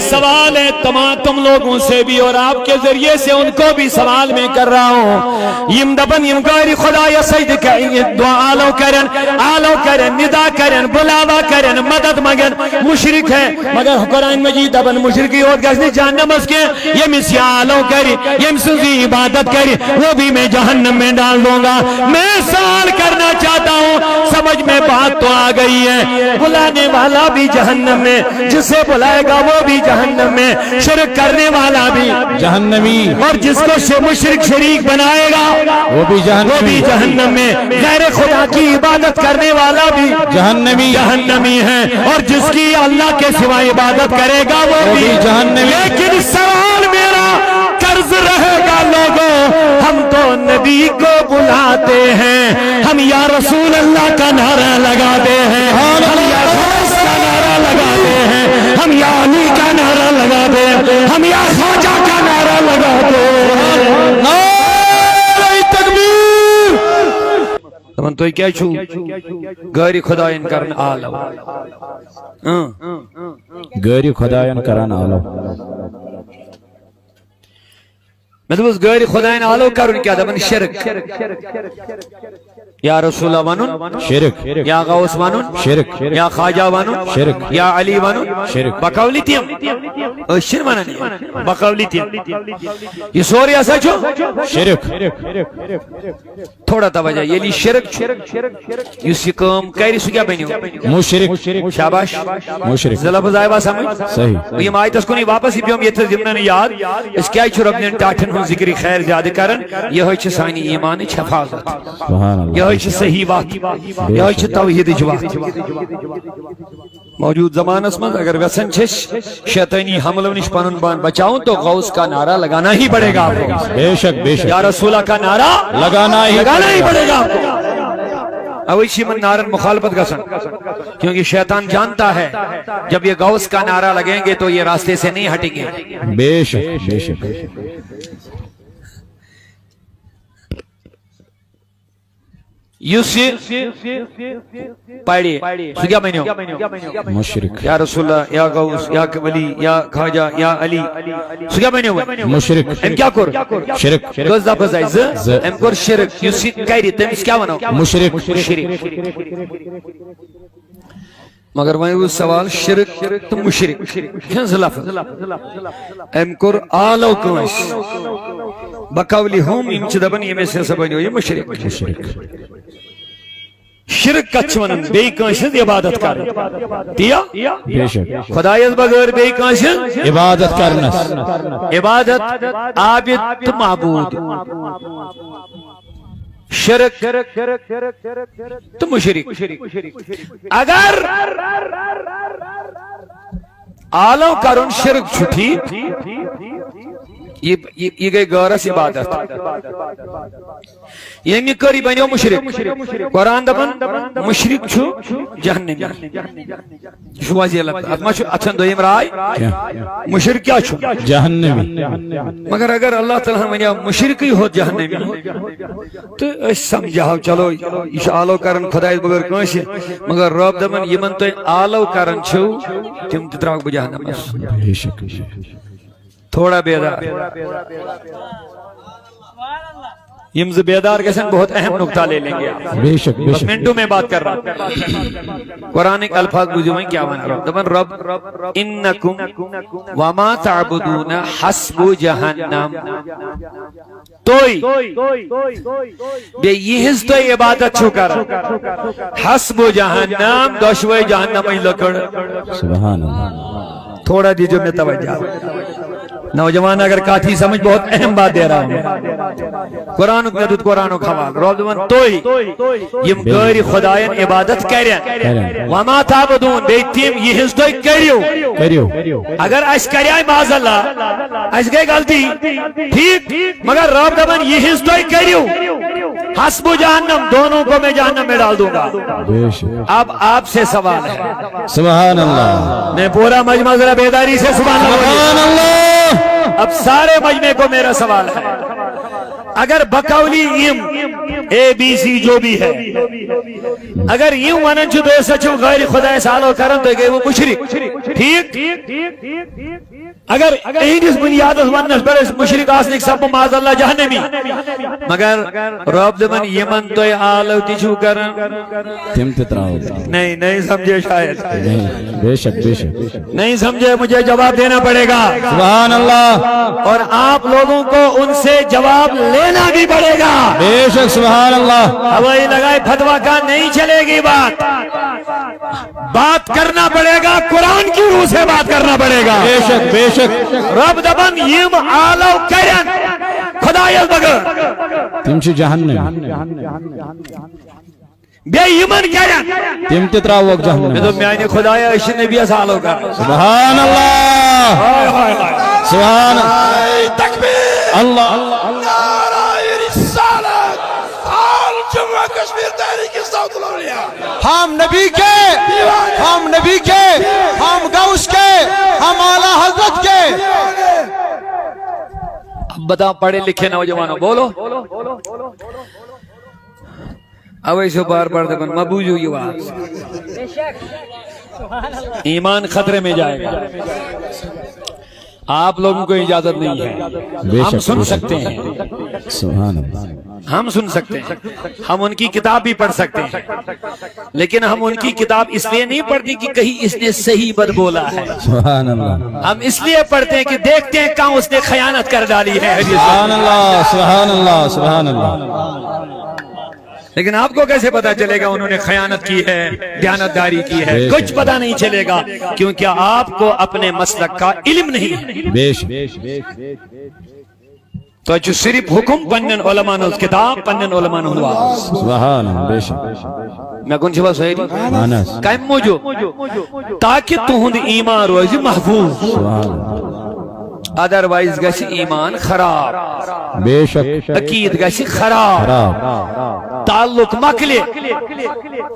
سوال ہے تم لوگوں سے بھی اور آپ کے ذریعے سے ان کو بھی سوال میں کر رہا ہوں. یم دبن یم غیر خدا یا سجد کریں دعا آلو کرن ندا کرن بلاوا کرن مدد مگن مشرک ہے. مگر قرآن مجید دبن مشرکی اور گزنی جہنم اس کے یم اس آلو کری یم سنزی عبادت کری وہ بھی میں جہنم میں ڈال دوں گا. میں سوال کرنا چاہتا ہوں, سمجھ میں بات تو آ گئی ہے. بلانے والا بھی جہنم میں, جسے بلائے گا وہ بھی جہنم میں, شرک کرنے والا بھی جہنمی, اور جس کو مشرک شریک بنائے گا وہ بھی جہنم میں, غیر خدا کی عبادت کرنے والا بھی جہنمی ہے, اور جس کی اللہ کے سوا عبادت کرے گا وہ بھی جہنمی. لیکن سوال میرا قرض رہے گا لوگوں, ہم تو نبی کو بلاتے ہیں, ہم یا رسول اللہ کا نعرہ لگاتے ہیں, ہم یا غوث کا نعرہ لگاتے ہیں, ہم یا علی کا نعرہ لگاتے ہیں, ہم یا خواجہ کا نعرہ لگاتے ہیں. نعرہ تکبیر. تمن تو کیا چھو غیر خدایان کرن آلو غیر خدایان کرن آلو. میں تو بس غیر خدایان آلو کرن کیا دبن شرک. یا رسول اللہ ونن شرک, یا غوث ونن شرک, یا خواجہ ونن شرک, یا علی ونن شرک. بقولی تیم اشر ونن بقولی تیم یہ سوری ایسا چھو شرک. تھوڑا توجہ یلی شرک یس یہ کام کری سو کیا بنیو مشرک, شاباش مشرک. ذلہ بزائے با سمجھ صحیح. یہ آیت اس کو نہیں واپس ہی پیوم یہ تھا ضمنان یاد اس کیا چھو رب نے ٹاٹن ہوں ذکری خیر زیادہ کرن یہ ہوئی چھ سانی ایمان حفاظت, سبحان اللہ, یہ ہوئی چھ صحیح وقت, یہ ہوئی چھ توحید وقت. موجود زمان اسمد اگر ویسن چھش شیطانی حملوں نش پنن بان بچاؤں تو غوث کا نعرہ لگانا ہی پڑے گا آپ کو. بے شک, بے شک, یا رسولہ کا نعرہ لگانا ہی پڑے گا آپ کو. اویشی من نعرہ مخالفت کا سن, کیونکہ شیطان جانتا ہے جب یہ غوث کا نعرہ لگیں گے تو یہ راستے سے نہیں ہٹیں گے. بے شک, بے شک. یوسی پڑھی سو کیا بنیو مشرک, یا رسول اللہ یا غوث یا ولی یا خواجہ یا علی سو کیا بنیو مشرک, ام کیا کر شرک, گز دا بزائی ز ام کر شرک یوسی کہری تم کیا بنو مشرک. مگر وہیں وہ سوال شرک تو مشرک کیا لفظ ام کر آلو کنش بقولی ہم امچ دبن یہ میں سے سبنیو یہ مشرک. شرک کچھونن بے کنشن عبادت کر دیا بے شک, خدایت بغیر بے کنشن عبادت کرنا, عبادت عابد تو معبود, شرک تو مشرک. اگر آلو کرن شرک چھٹی یہ گئی غورس عبادت, یہ مکری بنیو مشرک. قرآن دبن مشرک چھو جہنمی شو واضح لگتا اتما چھو اچھن دویم رائے مشرک کیا چھو جہنمی. مگر اگر اللہ تعالیٰ منیا مشرک ہی ہو جہنمی تو اس سمجھاؤ چلو اس آلو کرن خدایت بغیر کنشی, مگر رب دبن یہ من تو آلو کرن چھو تم تتراک بجہنم بے شک, تھوڑا بیدار یم سے بیدار کیسن بہت اہم نکتہ لے لیں گے بے شک, بے بس شک. منٹوں میں بات کر رہا ہوں. قرآن ایک الفاظ بجھو میں کیا بنا رہا دبن رب انکم وما تعبدون حسب جہنم توئی بے یہ ہز توئی عبادت چھو کر حسب جہنم دوشوئی جہنم ہی لکڑ. سبحان اللہ. تھوڑا دیجو میں توجہ نوجوان اگر کاتھی سمجھ بہت اہم بات دے رہا ہوں. قرآن اکندت قرآن اکھوال رب دون توئی یم غیر خدایان عبادت کریں وما تعبدون بیتیم یہ ہز توئی کریو. اگر اس کریائی معاذ اللہ اس گئی غلطی ٹھیک, مگر رب دون یہ ہز توئی کریو حسب جہنم دونوں کو میں جہنم میں ڈال دوں گا. اب آپ سے سوال ہے. سبحان اللہ. میں پورا مجمع ذرا بیداری سے سبحان اللہ. اب سارے مجمع کو میرا سوال ہے, اگر بقولی ABC جو بھی ہے اگر یوں ونن چھ تو سچو غیر خدا سالو کرن تو گئی وہ مشرک ٹھیک اگر اینس بنیاد ونس پر مشرک آسنک سب معاذ اللہ جہنمی مگر رب دمن یمن تو آلو تیچو کرن تم تتراؤ نہیں سمجھے شاید بے شک نہیں سمجھے مجھے جواب دینا پڑے گا سبحان اللہ اور آپ لوگوں کو ان سے جواب لینا بھی پڑے گا بے شک سبحان اللہ ہوائی لگائے فتویٰ کا نہیں چلے گی بات کرنا پڑے گا قرآن کی روح سے بات کرنا پڑے گا بے شک رب دبن یم آلو کرن خدایت بگر تم چھ جہنم بے یمن کرن تم تتراؤ میں جہنم تو میانی خدای اشن نبی سالو کر سبحان اللہ سبحان تکبیر اللہ نعرہ رسالت آل جمعہ کشمیر تحریک صوت الاولیاء ہم نبی کے ہم غوث کے ہم اعلیٰ حضرت کے اب بتا پڑھے لکھے نوجوانوں بولو اب ایسے بار دکن مبوجو یہ بات ایمان خطرے میں جائے گا آپ لوگوں کو اجازت نہیں ہے ہم سن سکتے ہیں سبحان اللہ ہم سن سکتے ہیں ہم ان کی کتاب بھی پڑھ سکتے ہیں لیکن ہم ان کی کتاب اس لیے نہیں پڑھتی کہ کہیں اس نے صحیح بد بولا ہے سبحان اللہ ہم اس لیے پڑھتے ہیں کہ دیکھتے ہیں کہاں اس نے خیانت کر ڈالی ہے سبحان اللہ سبحان اللہ سبحان اللہ لیکن آپ کو کیسے پتا چلے گا انہوں نے خیانت کی ہے دیانتداری کی ہے کچھ پتا نہیں چلے گا کیونکہ آپ کو اپنے مسلک کا علم نہیں ہے بے شک تو جو صرف حکم پنن علماء نے اس کتاب پنن علماء نے ہوا سبحان اللہ بے شک میں کون سی بات سہیلی مانس قائم موجو تاکہ تہند ایمان روزی محفوظ سبحان اللہ ادروائز گسی ایمان خراب بے شک عقید گسی خراب تعلق مکلے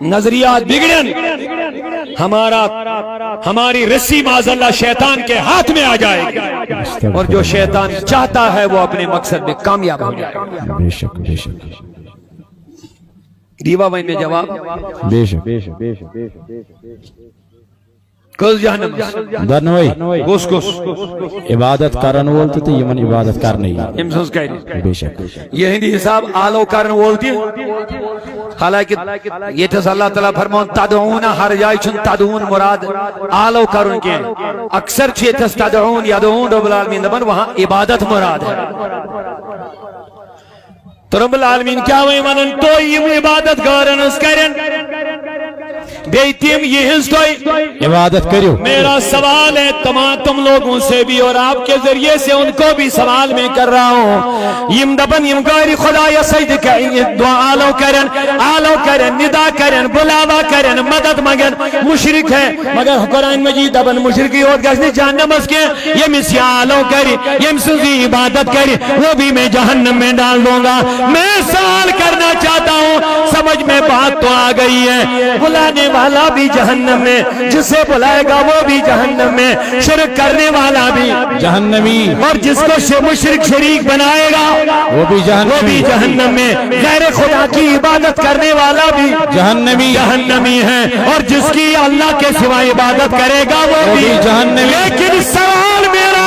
نظریات بگڑن ہماری رسی معاذ اللہ شیطان کے ہاتھ میں آ جائے گی اور جو شیطان چاہتا ہے وہ اپنے مقصد میں کامیاب ہو جائے گا بے شک ریوا بھائی میں جواب بے شک کس جہنم درنوئی کس عبادت کرن وولت تو یمن عبادت کرنے امسوس کہہ بے شک یہ ہندی حساب آلو کرن وولتی حالانکہ یہ تھا اللہ تعالیٰ فرمون تدعون ہر جائے چن تدعون مراد آلو کرن کے اکثر چھے تھا تدعون یدعون رب العالمین دبن وہاں عبادت مراد ہے تو رب العالمین کیا ہوئی منن تو یہ عبادت گارن اس کرن بیتیم یہ ہنسٹوئی عبادت کریو میرا سوال ہے تم لوگوں سے بھی اور آپ کے ذریعے سے ان کو بھی سوال میں کر رہا ہوں یم دبن یم گاری خدا یا سجد کریں دعا آلو کرن ندا کرن بلاوا کرن مدد مگن مشرک ہے مگر قرآن مجید دبن مشرکی ہوت گشنی جہنم اس کے یم اسی آلو کری یم سنزی عبادت کری وہ بھی میں جہنم میں ڈال دوں گا میں سوال کرنا چاہتا ہوں سمجھ میں بات تو آ گئی ہے بلانے والا بھی جہنم میں جسے بلائے گا وہ بھی جہنم میں شرک کرنے والا بھی جہنمی اور جس کو مشرک شریک بنائے گا وہ بھی جہنم میں غیر خدا کی عبادت کرنے والا بھی جہنمی ہے اور جس کی اللہ کے سوا عبادت کرے گا وہ بھی جہنمی لیکن سوال میرا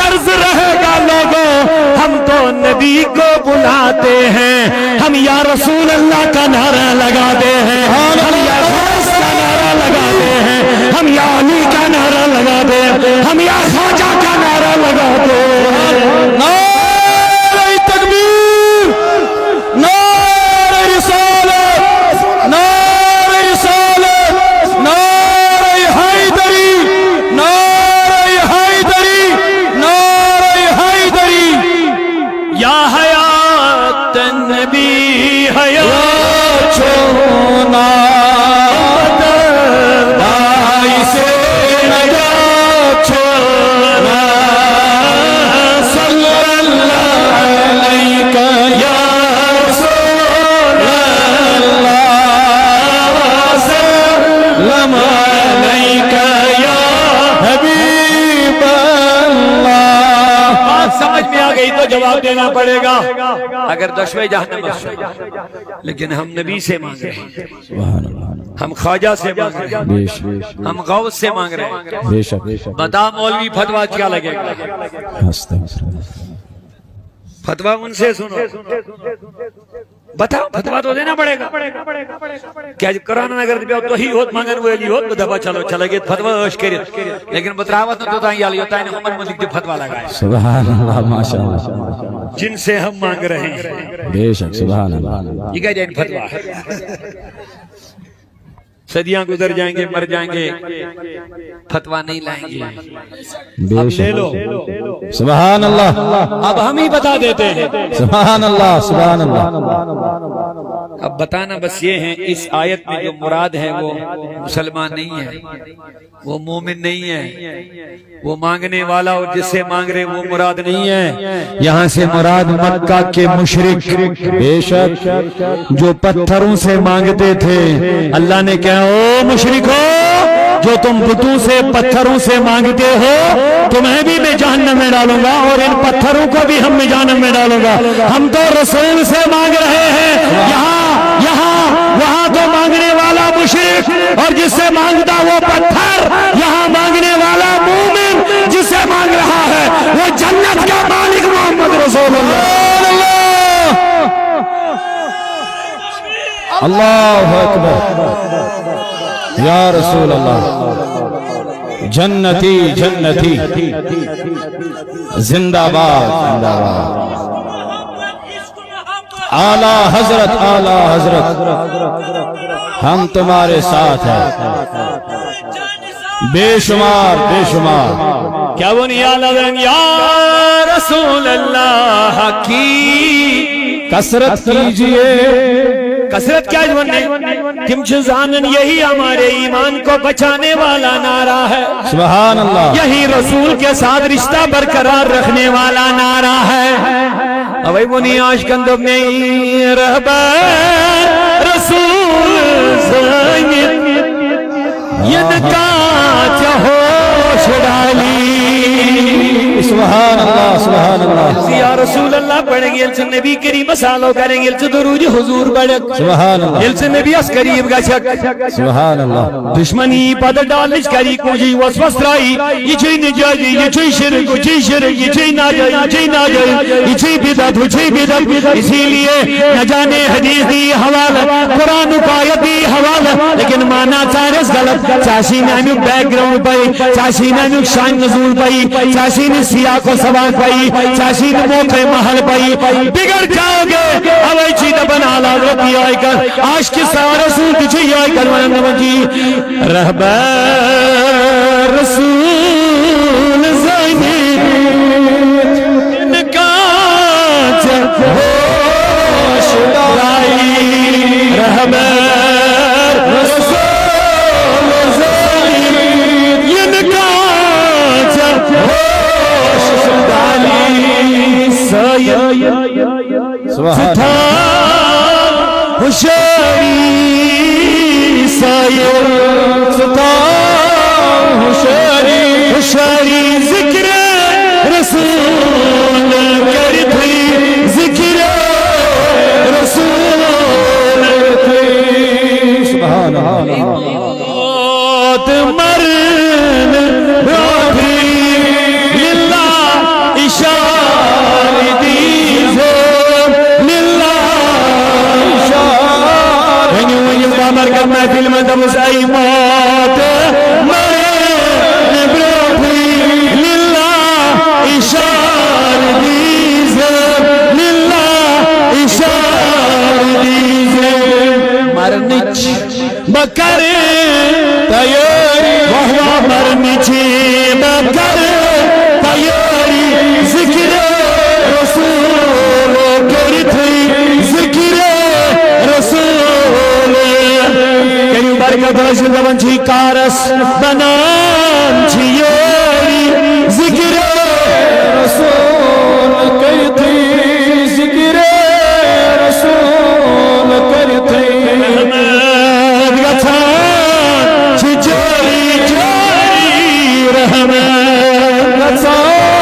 قرض رہے گا لوگوں ہم تو نبی کو بلاتے ہیں ہم یا رسول اللہ کا نعرہ لگاتے ہیں ہم یا غوث کا نعرہ لگاتے ہیں ہم یا علی کا نعرہ لگاتے ہیں ہم یا خواجہ کا نعرہ لگاتے ہیں نعرہ تکبیر نعرہ رسالت نعرہ حیدری یا حیات النبی حیات چھونا بائی سے نجات چھونا صلی اللہ جواب دینا پڑے گا اگر دشوے جہنم لیکن ہم نبی سے مانگ رہے ہیں، سبحان اللہ، ہم خواجہ سے مانگ رہے ہیں، بے شک ہم غوث سے مانگ رہے ہیں۔ بے شک بے شک، بتا مولوی فتویٰ کیا لگے گا؟ استغفر اللہ، فتویٰ ان سے سنو، بتاؤ فتویٰ تو دینا پڑے گا۔ کیا قرآن اگر بیاو تو ہی ہوت مانگن ویلی ہوت بدبا چلو چلے گئے فتویٰ اشک کرت، لیکن بتراوت نہ تو تائیں یالی ہوتا ہے محمد ملک جو فتویٰ لگائے سبحان اللہ، ماشاءاللہ، جن سے ہم مانگ رہے ہیں۔ بے شک سبحان اللہ، یہ کہہ جائیں فتویٰ، صدیاں گزر جائیں گے، مر جائیں گے، فتویٰ نہیں لائیں گے۔ بے اب لے شک لو، سبحان اللہ، اب ہم ہی بتا دیتے ہیں۔ سبحان اللہ، سبحان اللہ، اب بتانا بس یہ ہے، اس آیت میں جو مراد ہے وہ مسلمان نہیں ہے، وہ مومن نہیں ہے، وہ مانگنے والا اور جس سے مانگ رہے وہ مراد نہیں ہے۔ یہاں سے مراد مکہ کے مشرک، بے شک جو پتھروں سے مانگتے تھے۔ اللہ نے کہا او مشرکو، جو تم بتوں سے پتھروں سے مانگتے ہو تمہیں بھی میں جہنم میں ڈالوں گا اور ان پتھروں کو بھی ہم جہنم میں ڈالوں گا۔ ہم تو رسول سے مانگ رہے ہیں، وہاں تو مانگنے والا مشرک اور جس سے مانگتا وہ پتھر، یہاں مانگنے والا مومن جس سے مانگ رہا ہے وہ جنت کا مالک محمد رسول اللہ۔ اللہ اکبر، یا رسول اللہ، جنتی جنتی، زندہ باد زندہ باد، اعلی حضرت اعلی حضرت، ہم تمہارے ساتھ ہیں، بے شمار بے شمار۔ کیا وہ نہیں یا رسول اللہ کی کثرت کیجئے، کثرت کیا جواننے تم جزانن، یہی ہمارے ایمان کو بچانے والا نعرہ ہے، سبحان اللہ، یہی رسول کے ساتھ رشتہ برقرار رکھنے والا نعرہ ہے۔ اوئی منی عاشقان دو میں رہبر رسول زین ینکا چاہو شڈالی، سبحان اللہ، سبحان اللہ، یا رسول اللہ پڑھیں گے الچہ نبی کریم سالو کریں گے الچہ درود حضور بڑھک، سبحان اللہ، الچہ نبی اس قریب گچھک، سبحان اللہ، دشمنی پد ڈالش کری کوجی وسوس رائی، یہ چھئی نجاجی، یہ چھئی شرک، یہ چھئی شرک، یہ چھئی ناجائی، یہ چھئی ناجائی، یہ چھئی بدعت، یہ چھئی بدعت، اسی لیے نہ جانے حدیث دی حوالہ، قرآن کا آیت دی حوالہ، لیکن مانا چارس غلط، چاشی نامیو بیک گراؤنڈ پائی، چاشی نامیو شان نزول پائی، چاشی نے سیاہ کو سباق پائی، چاشی نے موقع محل پائی، بگڑ جاؤ گے۔ اوائی چیز بنا لازرت یہ آئی کر عاشق سارا رسول تجھے یہ آئی کر ونندہ جی رہبر رسول زینی انکا جہوش رائی، رہبر رسول زینی انکا جہوش رائی، سید سبحان ہوشیاری سائر ستا ہوشیاری، ہوشیاری ذکر رسول کرتی، ذکر رسول کرتی، سبحان اللہ، موت مرن روحی للہ اشار دیزے، للہ اشار مرکب محفل میں دمسائی موت مرن روحی للہ اشار دیزے، للہ اشار دیزے، مرنچ بکر تیاری، وہاں مرنچ بکر تیاری، ذکر رسول کرتی، ذکر رسول کنیو برکت رسول دبن چھی کارس بنان چھی یاری، ذکر رسول کرتی، ذکر رسول کرتی، احمد گتھان چھی جاری جاری، رحمت گتھان